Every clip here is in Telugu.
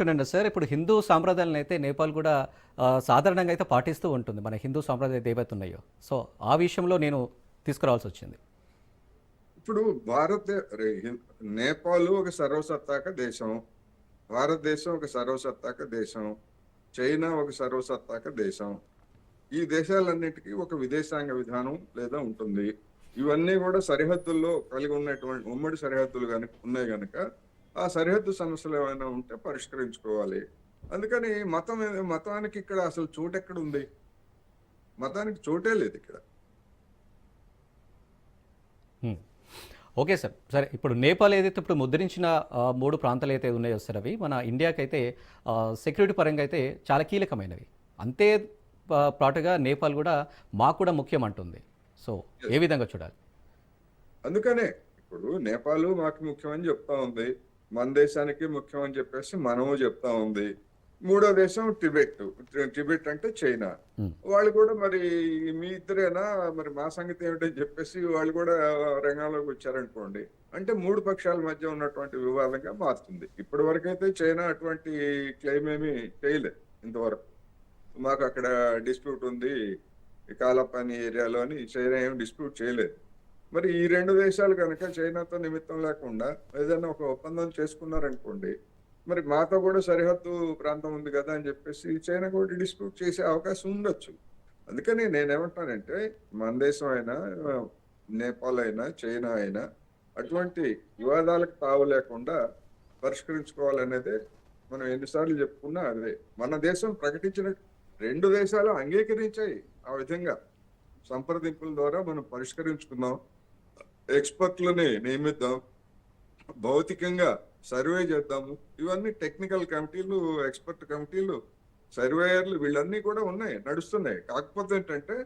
అంటున్నాను సార్. ఇప్పుడు హిందూ సాంప్రదాయాలను అయితే నేపాల్ కూడా సాధారణంగా అయితే పాటిస్తూ ఉంటుంది. మన హిందూ సాంప్రదాయాలు ఏవైతే ఉన్నాయో. సో, ఆ విషయంలో నేను తీసుకురావాల్సొచ్చింది. ఇప్పుడు నేపాల్ ఒక సర్వసత్తాక దేశం. భారతదేశం ఒక సర్వసత్తాక దేశం. చైనా ఒక సర్వసత్తాక దేశం. ఈ దేశాలన్నిటికీ ఒక విదేశాంగ విధానం లేదా ఉంటుంది. ఇవన్నీ కూడా సరిహద్దుల్లో కలిగి ఉన్నటువంటి ఉమ్మడి సరిహద్దులు కనుక ఉన్నాయి గనుక ఆ సరిహద్దు సమస్యలు ఏమైనా ఉంటే పరిష్కరించుకోవాలి. అందుకని మతానికి ఇక్కడ అసలు చోటు ఎక్కడ ఉంది? మతానికి చోటే లేదు ఇక్కడ. హ్మ్. Okay sir. సరే ఇప్పుడు నేపాల్ ఏదైతే ఇప్పుడు ముద్రించిన 3 ప్రాంతాలు అయితే ఉన్నాయో సార్ అవి మన ఇండియాకైతే సెక్యూరిటీ పరంగా అయితే చాలా కీలకమైనవి. అంతే పాటుగా నేపాల్ కూడా మాకు కూడా ముఖ్యం అంటుంది. సో, ఏ Yes. విధంగా చూడాలి? అందుకనే ఇప్పుడు నేపాల్ మాకు ముఖ్యమని చెప్తా ఉంది. మన దేశానికి ముఖ్యం అని చెప్పేసి మనము చెప్తా ఉంది. మూడో దేశం టిబెట్. టిబెట్ అంటే చైనా. హ్మ్. వాళ్ళు కూడా మరి మీ ఇద్దరేనా మరి మా సంగతి ఏమిటని చెప్పేసి వాళ్ళు కూడా రంగంలోకి వచ్చారనుకోండి. అంటే మూడు పక్షాల మధ్య ఉన్నటువంటి వివాదంగా మారుతుంది. ఇప్పటి వరకైతే చైనా అటువంటి క్లెయిమ్ ఏమీ చేయలేదు ఇంతవరకు. మాకు అక్కడ డిస్ప్యూట్ ఉంది ఈ కాలపాని ఏరియాలో అని చైనా ఏం డిస్ప్యూట్ చేయలేదు. మరి ఈ రెండు దేశాలు కనుక చైనాతో నిమిత్తం లేకుండా ఏదైనా ఒక ఒప్పందం చేసుకున్నారనుకోండి, మరి మాతో కూడా సరిహద్దు ప్రాంతం ఉంది కదా అని చెప్పేసి చైనా కూడా డిస్ప్యూట్ చేసే అవకాశం ఉండొచ్చు. అందుకని నేనేమంటానంటే మన దేశం అయినా నేపాల్ అయినా చైనా అయినా అటువంటి వివాదాలకు తావు లేకుండా పరిష్కరించుకోవాలనేదే మనం ఎన్నిసార్లు చెప్పుకున్నా అదే. మన దేశం ప్రకటించిన రెండు దేశాలు అంగీకరించాయి ఆ విధంగా. సంప్రదింపుల ద్వారా మనం పరిష్కరించుకుందాం, ఎక్స్పర్ట్లని నియమిద్దాం, భౌతికంగా సర్వే చేద్దాము. ఇవన్నీ టెక్నికల్ కమిటీలు, ఎక్స్పర్ట్ కమిటీలు, సర్వేయర్లు వీళ్ళన్నీ కూడా ఉన్నాయి, నడుస్తున్నాయి. కాకపోతే ఏంటంటే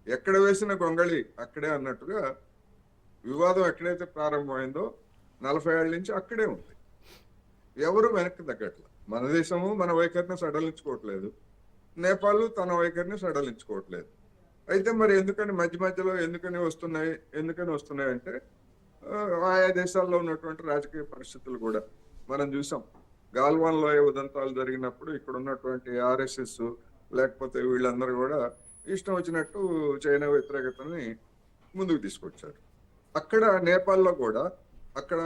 ఎక్కడ వేసిన గొంగళి అక్కడే అన్నట్టుగా వివాదం ఎక్కడైతే ప్రారంభమైందో 40 ఏళ్ళ నుంచి అక్కడే ఉంది. ఎవరు వెనక్కి తగ్గట్ల. మన దేశము మన వైఖరిని సడలించుకోవట్లేదు, నేపాల్ తన వైఖరిని సడలించుకోవట్లేదు. అయితే మరి ఎందుకని మధ్య మధ్యలో ఎందుకని వస్తున్నాయి అంటే ఆయా దేశాల్లో ఉన్నటువంటి రాజకీయ పరిస్థితులు కూడా మనం చూసాం. గాల్వాన్ లోయ ఉదంతాలు జరిగినప్పుడు ఇక్కడ ఉన్నటువంటి ఆర్ఎస్ఎస్ లేకపోతే వీళ్ళందరూ కూడా ఇష్టం వచ్చినట్టు చైనా వ్యతిరేకతని ముందుకు తీసుకొచ్చారు. అక్కడ నేపాల్లో కూడా అక్కడ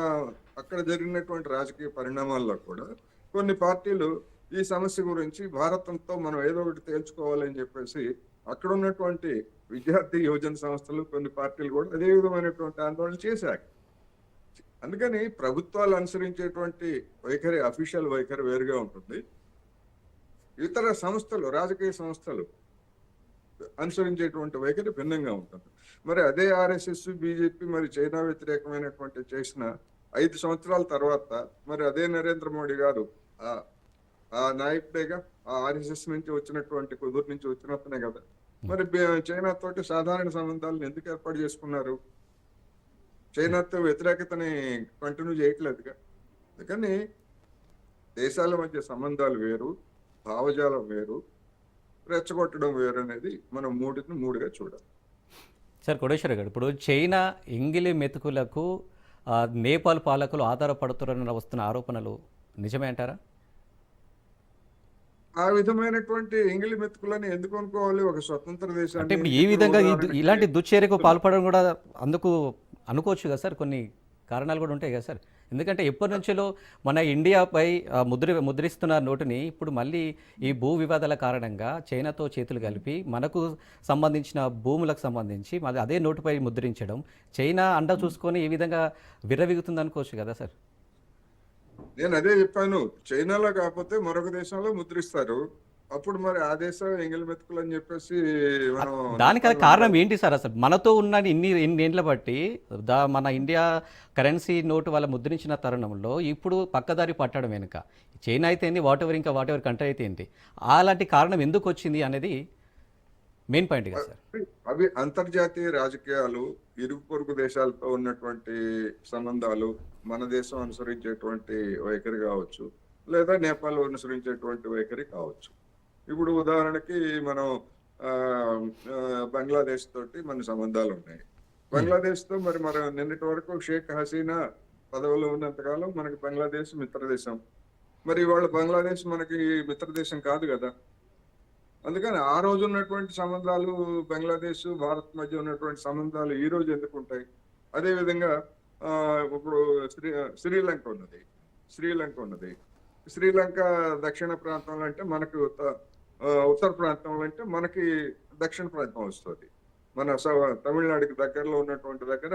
అక్కడ జరిగినటువంటి రాజకీయ పరిణామాల్లో కూడా కొన్ని పార్టీలు ఈ సమస్య గురించి భారతంతో మనం ఏదో ఒకటి తేల్చుకోవాలని చెప్పేసి అక్కడ ఉన్నటువంటి విద్యార్థి యువజన సంస్థలు కొన్ని పార్టీలు కూడా అదే విధమైనటువంటి ఆందోళన చేశారు. అందుకని ప్రభుత్వాలు అనుసరించేటువంటి వైఖరి, అఫీషియల్ వైఖరి వేరుగా ఉంటుంది. ఇతర సంస్థలు, రాజకీయ సంస్థలు అనుసరించేటువంటి వైఖరి భిన్నంగా ఉంటుంది. మరి అదే ఆర్ఎస్ఎస్, బీజేపీ మరి చైనా వ్యతిరేకమైనటువంటి చేసిన 5 సంవత్సరాల తర్వాత మరి అదే నరేంద్ర మోడీ గారు ఆ నాయకుడేగా, ఆ ఆర్ఎస్ఎస్ నుంచి వచ్చినటువంటి కుదురు నుంచి వచ్చినతనే కదా. మరి చైనా తోటి సాధారణ సంబంధాలను ఎందుకు ఏర్పాటు చేసుకున్నారు? చైనాతో వ్యతిరేకతని కంటిన్యూ చేయట్లేదుగా. అందుకని దేశాల మధ్య సంబంధాలు వేరు, భావజాలం వేరు, రెచ్చగొట్టడం వేరు అనేది మనం మూడుగా చూడాలి. సార్ కోటేశ్వర గారు, ఇప్పుడు చైనా ఎంగిలి మెతుకులకు నేపాల్ పాలకులు ఆధారపడుతున్నారని వస్తున్న ఆరోపణలు నిజమే అంటారా? ఆ విధమైనటువంటి ఎంగిలి మెతుకులని ఎందుకు అనుకోవాలి? ఒక స్వతంత్ర అంటే దేశాన్ని ఇప్పుడు ఈ ఇప్పుడు విధంగా ఉదాహరణకి ఇలాంటి దుశ్చర్యకు పాల్పడడం కూడా అందుకు అనుకోవచ్చు కదా సార్, కొన్ని కారణాలు కూడా ఉంటాయి కదా సార్. ఎందుకంటే ఎప్పటి నుంచో మన ఇండియాపై ముద్రిస్తున్న నోటుని ఇప్పుడు మళ్ళీ ఈ భూ వివాదాల కారణంగా చైనాతో చేతులు కలిపి మనకు సంబంధించిన భూములకు సంబంధించి మళ్ళీ అదే నోటుపై ముద్రించడం, చైనా అండ చూసుకొని ఈ విధంగా విర్రవీగుతుంది అనుకోవచ్చు కదా సార్. నేను అదే చెప్పాను. చైనాలో కాకపోతే మరొక దేశంలో ముద్రిస్తారు. అప్పుడు మరి ఆ దేశం ఎంగిలి మెతుకులు అని చెప్పేసి మనం దానికి నేపాల్ కారణం అంటాం. ఏంటి సార్ అసలు? మనతో ఉన్న ఇన్ని ఏండ్ల బట్టి మన ఇండియా కరెన్సీ నోటు వాళ్ళ ముద్రించిన తరుణంలో ఇప్పుడు పక్కదారి పట్టడం వెనుక చైనా అయితే ఏంది, వాట్ ఎవర్ కంట్రీ అయితే ఏంటి, అలాంటి కారణం ఎందుకు వచ్చింది అనేది మెయిన్ పాయింట్ కదా సార్. అవి అంతర్జాతీయ రాజకీయాలు, ఇరుగు పొరుగు దేశాలతో ఉన్నటువంటి సంబంధాలు, మన దేశం అనుసరించేటువంటి వైఖరి కావచ్చు, లేదా నేపాల్ అనుసరించేటువంటి వైఖరి కావచ్చు. ఇప్పుడు ఉదాహరణకి మనం ఆ ఆ, బంగ్లాదేశ్ తోటి మన సంబంధాలు ఉన్నాయి. బంగ్లాదేశ్ తో మరి నిన్నటి వరకు షేక్ హసీనా పదవిలో ఉన్నంతకాలం మనకి బంగ్లాదేశ్ మిత్ర దేశం. మరి ఇవాళ బంగ్లాదేశ్ మనకి మిత్ర దేశం కాదు కదా. అందుకని ఆ రోజు ఉన్నటువంటి సంబంధాలు, బంగ్లాదేశ్ భారత్ మధ్య ఉన్నటువంటి సంబంధాలు ఈ రోజు ఎందుకు ఉంటాయి? అదే విధంగా ఇప్పుడు శ్రీలంక ఉన్నది. శ్రీలంక ఉన్నది. శ్రీలంక దక్షిణ ప్రాంతంలో అంటే మనకి ఉత్తర ప్రాంతంలో అంటే మనకి దక్షిణ ప్రాంతం వస్తుంది. మన తమిళనాడుకి దగ్గరలో ఉన్నటువంటి దగ్గర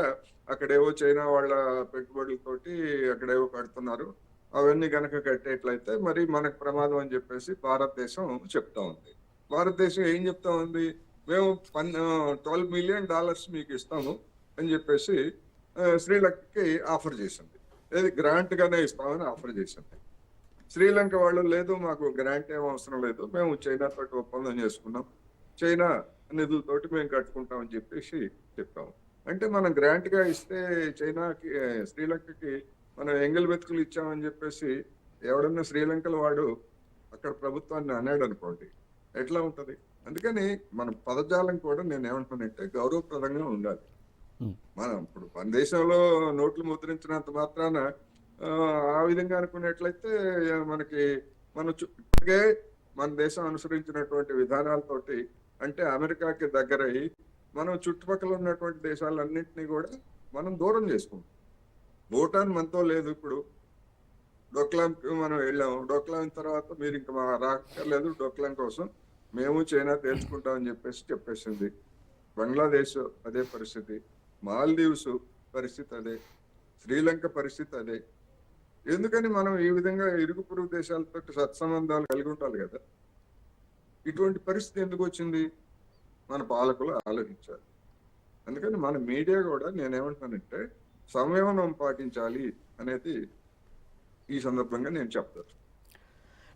అక్కడేవో చైనా వాళ్ళ పెట్టుబడులతోటి అక్కడేవో కడుతున్నారు. అవన్నీ గనక కట్టేట్లయితే మరి మనకు ప్రమాదం అని చెప్పేసి భారతదేశం చెప్తా ఉంది. భారతదేశం ఏం చెప్తా ఉంది? మేము $12 మిలియన్ మీకు ఇస్తాము అని చెప్పేసి శ్రీలంకకి ఆఫర్ చేసింది. ఏది గ్రాంట్ గానే ఇస్తామని ఆఫర్ చేసింది. శ్రీలంక వాళ్ళు లేదు, మాకు గ్రాంట్ ఏం అవసరం లేదు, మేము చైనా తోటి ఒప్పందం చేసుకున్నాం, చైనా నిధులతోటి మేము కట్టుకుంటామని చెప్పేసి చెప్పాము. అంటే మనం గ్రాంట్ గా ఇస్తే చైనాకి శ్రీలంకకి మనం ఎంగిల్ బెతుకులు ఇచ్చామని చెప్పేసి ఎవడన్నా శ్రీలంకలో వాడు అక్కడ ప్రభుత్వాన్ని అన్నాడు అనుకోండి, ఎట్లా ఉంటది? అందుకని మన పదజాలం కూడా నేను ఏమంటానంటే గౌరవప్రదంగా ఉండాలి. మనం ఇప్పుడు మన దేశంలో నోట్లు ముద్రించినంత మాత్రాన ఆ విధంగా అనుకున్నట్లయితే మనకి ఇప్పటికే మన దేశం అనుసరించినటువంటి విధానాలతోటి అంటే అమెరికాకి దగ్గరయ్యి మనం చుట్టుపక్కల ఉన్నటువంటి దేశాలన్నింటినీ కూడా మనం దూరం చేసుకుంటాం. భూటాన్ మనతో లేదు. ఇప్పుడు డోక్లాంకి మనం వెళ్ళాము. డోక్లాం తర్వాత మీరు ఇంకా మా రాక్కర్లేదు, డోక్లాం కోసం మేము చైనా తేల్చుకుంటామని చెప్పేసింది. బంగ్లాదేశ్ అదే పరిస్థితి, మాల్దీవ్స్ పరిస్థితి అదే, శ్రీలంక పరిస్థితి అదే. ఎందుకని మనం ఈ విధంగా ఇరుగు పొరుగు దేశాలతో సత్సంబంధాలు కలిగి ఉండాలి కదా. ఇటువంటి పరిస్థితి ఎందుకు వచ్చింది? మన పాలకులు ఆలోచించాలి. అందుకని మన మీడియా కూడా నేనేమంటానంటే సంయమనం పాటించాలి అనేది ఈ సందర్భంగా నేను చెప్తాను.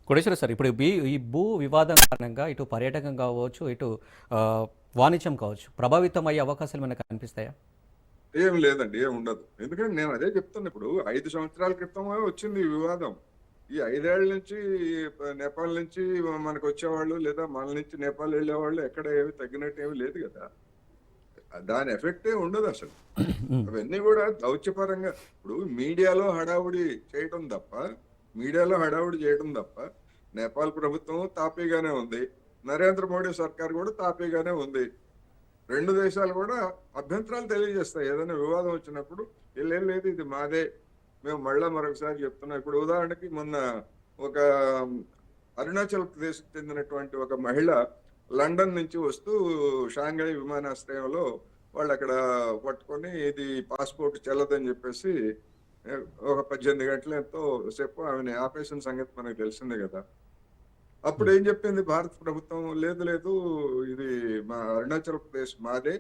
కోటేశ్వర సార్, ఇప్పుడు ఈ భూ వివాదం కారణంగా ఇటు పర్యాటకం కావచ్చు, ఇటు వాణిజ్యం కావచ్చు, ప్రభావితం అయ్యే అవకాశాలు మనకు కనిపిస్తాయా? ఏం లేదండి, ఏం ఉండదు. ఎందుకంటే నేను అదే చెప్తాను. ఇప్పుడు 5 సంవత్సరాల క్రితమే వచ్చింది ఈ వివాదం. ఈ 5 ఏళ్ల నుంచి నేపాల్ నుంచి మనకు వచ్చేవాళ్ళు లేదా మన నుంచి నేపాల్ వెళ్ళేవాళ్ళు ఎక్కడ ఏమి తగ్గినట్టు ఏమి లేదు కదా. దాని ఎఫెక్టే ఉండదు అసలు. అవన్నీ కూడా దౌత్యపరంగా ఇప్పుడు మీడియాలో హడావుడి చేయటం తప్ప నేపాల్ ప్రభుత్వం తాపీగానే ఉంది, నరేంద్ర మోడీ సర్కార్ కూడా తాపీగానే ఉంది. 2 దేశాలు కూడా అభ్యంతరాలు తెలియజేస్తాయి. ఏదైనా వివాదం వచ్చినప్పుడు లేదు ఇది మాదే, మేము మరొకసారి చెప్తున్నాం. ఇప్పుడు ఉదాహరణకి మొన్న ఒక అరుణాచల్ ప్రదేశ్ చెందినటువంటి ఒక మహిళ లండన్ నుంచి వస్తూ షాంఘై విమానాశ్రయంలో వాళ్ళు అక్కడ పట్టుకొని ఇది పాస్పోర్ట్ చెల్లదని చెప్పేసి ఒక 18 గంటలు ఎంతో సేపు ఆమెను ఆపేసిన సంగతి మనకు తెలిసిందే కదా. అప్పుడు ఏం చెప్పింది భారత ప్రభుత్వం? లేదు ఇది మా అరుణాచల్ ప్రదేశ్ మాదే,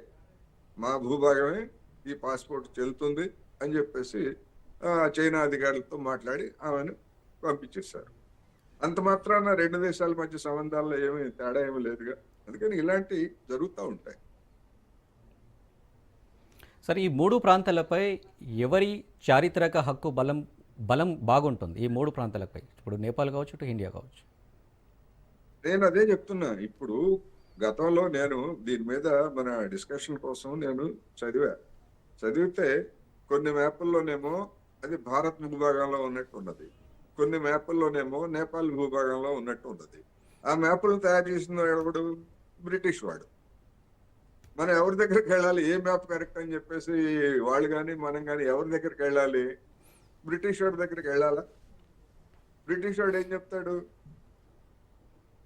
మా భూభాగమే, ఈ పాస్పోర్ట్ చెల్లుతుంది అని చెప్పేసి చైనా అధికారులతో మాట్లాడి ఆమెను పంపించేశారు. అంత మాత్రాన 2 దేశాల మధ్య సంబంధాల్లో ఏమీ తేడా ఏమీ లేదుగా. అందుకని ఇలాంటివి జరుగుతూ ఉంటాయి. సరే, ఈ 3 ప్రాంతాలపై ఎవరి చారిత్రక హక్కు బలం బాగుంటుంది? ఈ 3 ప్రాంతాలపై, ఇప్పుడు నేపాల్ కావచ్చు, ఇటు ఇండియా కావచ్చు. నేను అదే చెప్తున్నా. ఇప్పుడు గతంలో నేను దీని మీద మన డిస్కషన్ కోసం నేను చదివితే కొన్ని మ్యాపుల్లోనేమో అది భారత్ భూభాగంలో ఉన్నట్టు ఉన్నది, కొన్ని మ్యాపుల్లోనేమో నేపాల్ భూభాగంలో ఉన్నట్టు ఉన్నది. ఆ మ్యాపులను తయారు చేసిన ఎవడు? బ్రిటిష్ వాడు. మనం ఎవరి దగ్గరికి వెళ్ళాలి? ఏ మ్యాప్ కరెక్ట్ అని చెప్పేసి వాళ్ళు కానీ మనం కానీ ఎవరి దగ్గరికి వెళ్ళాలి? బ్రిటిష్ వాడి దగ్గరికి వెళ్ళాలా? బ్రిటిష్ వాడు ఏం చెప్తాడు?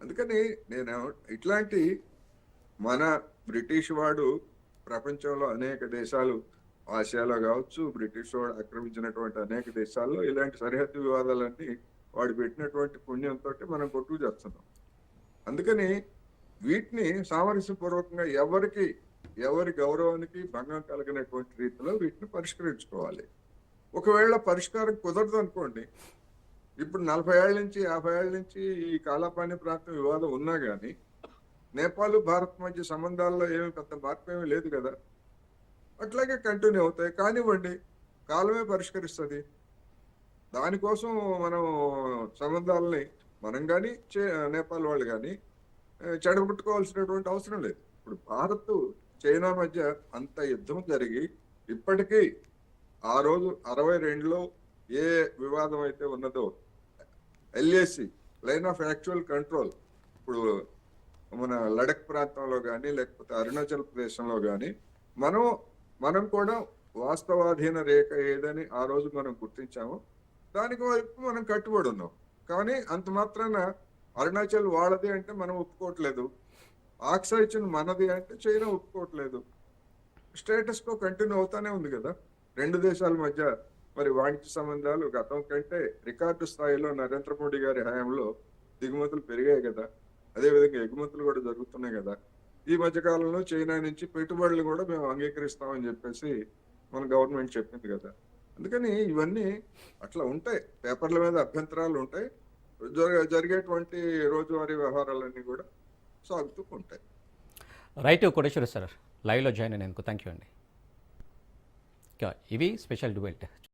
అందుకని నేను ఇట్లాంటి మన బ్రిటిష్ వాడు ప్రపంచంలో అనేక దేశాలు, ఆసియాలో కావచ్చు, బ్రిటిష్ వాడు ఆక్రమించినటువంటి అనేక దేశాల్లో ఇలాంటి సరిహద్దు వివాదాలన్నీ వాడు పెట్టినటువంటి పుణ్యంతో మనం కొట్టుకు చేస్తున్నాం. అందుకని వీటిని సామరస్యపూర్వకంగా ఎవరి గౌరవానికి భంగం కలిగినటువంటి రీతిలో వీటిని పరిష్కరించుకోవాలి. ఒకవేళ పరిష్కారం కుదరదు అనుకోండి, ఇప్పుడు 40 ఏళ్ల నుంచి 50 ఏళ్ల నుంచి ఈ కాలాపాని ప్రాంతం వివాదం ఉన్నా కానీ నేపాల్ భారత్ మధ్య సంబంధాల్లో ఏమి పెద్ద మార్పు ఏమీ లేదు కదా. అట్లాగే కంటిన్యూ అవుతాయి. కానివ్వండి, కాలమే పరిష్కరిస్తుంది. దానికోసం మనం సంబంధాలని మనం కానీ నేపాల్ వాళ్ళు కానీ చెడగొట్టుకోవాల్సినటువంటి అవసరం లేదు. ఇప్పుడు భారత్ చైనా మధ్య అంత యుద్ధం జరిగి ఇప్పటికీ ఆ రోజు 62లో ఏ వివాదం అయితే ఉన్నదో LAC, line of actual control, ఇప్పుడు మన లడక్ ప్రాంతంలో కానీ లేకపోతే అరుణాచల్ ప్రదేశంలో కానీ మనం మనం కూడా వాస్తవాధీన రేఖ ఏదని ఆ రోజు మనం గుర్తించాము. దానికి వైపు మనం కట్టుబడి ఉన్నాం. కానీ అంత మాత్రాన అరుణాచల్ వాళ్ళది అంటే మనం ఒప్పుకోవట్లేదు, ఆక్సైచిన్ మనది అంటే చైనా ఒప్పుకోవట్లేదు. స్టేటస్ కో కంటిన్యూ అవుతానే ఉంది కదా రెండు దేశాల మధ్య. మరి వాణిజ్య సంబంధాలు గతం కంటే రికార్డు స్థాయిలో నరేంద్ర మోడీ గారి హయాంలో దిగుమతులు పెరిగాయి కదా, అదేవిధంగా ఎగుమతులు కూడా జరుగుతున్నాయి కదా. ఈ మధ్య కాలంలో చైనా నుంచి పెట్టుబడులు కూడా మేము అంగీకరిస్తామని చెప్పేసి మన గవర్నమెంట్ చెప్పింది కదా. అందుకని ఇవన్నీ అట్లా ఉంటాయి, పేపర్ల మీద అభ్యంతరాలు ఉంటాయి, జరిగేటువంటి రోజువారీ వ్యవహారాలన్నీ కూడా సాగుతూ ఉంటాయి. రైట్ కోటేశ్వర సార్, లైవ్లో జాయిన్ అయినందుకు థ్యాంక్ యూ అండి. ఇవి స్పెషల్ డిబేట్.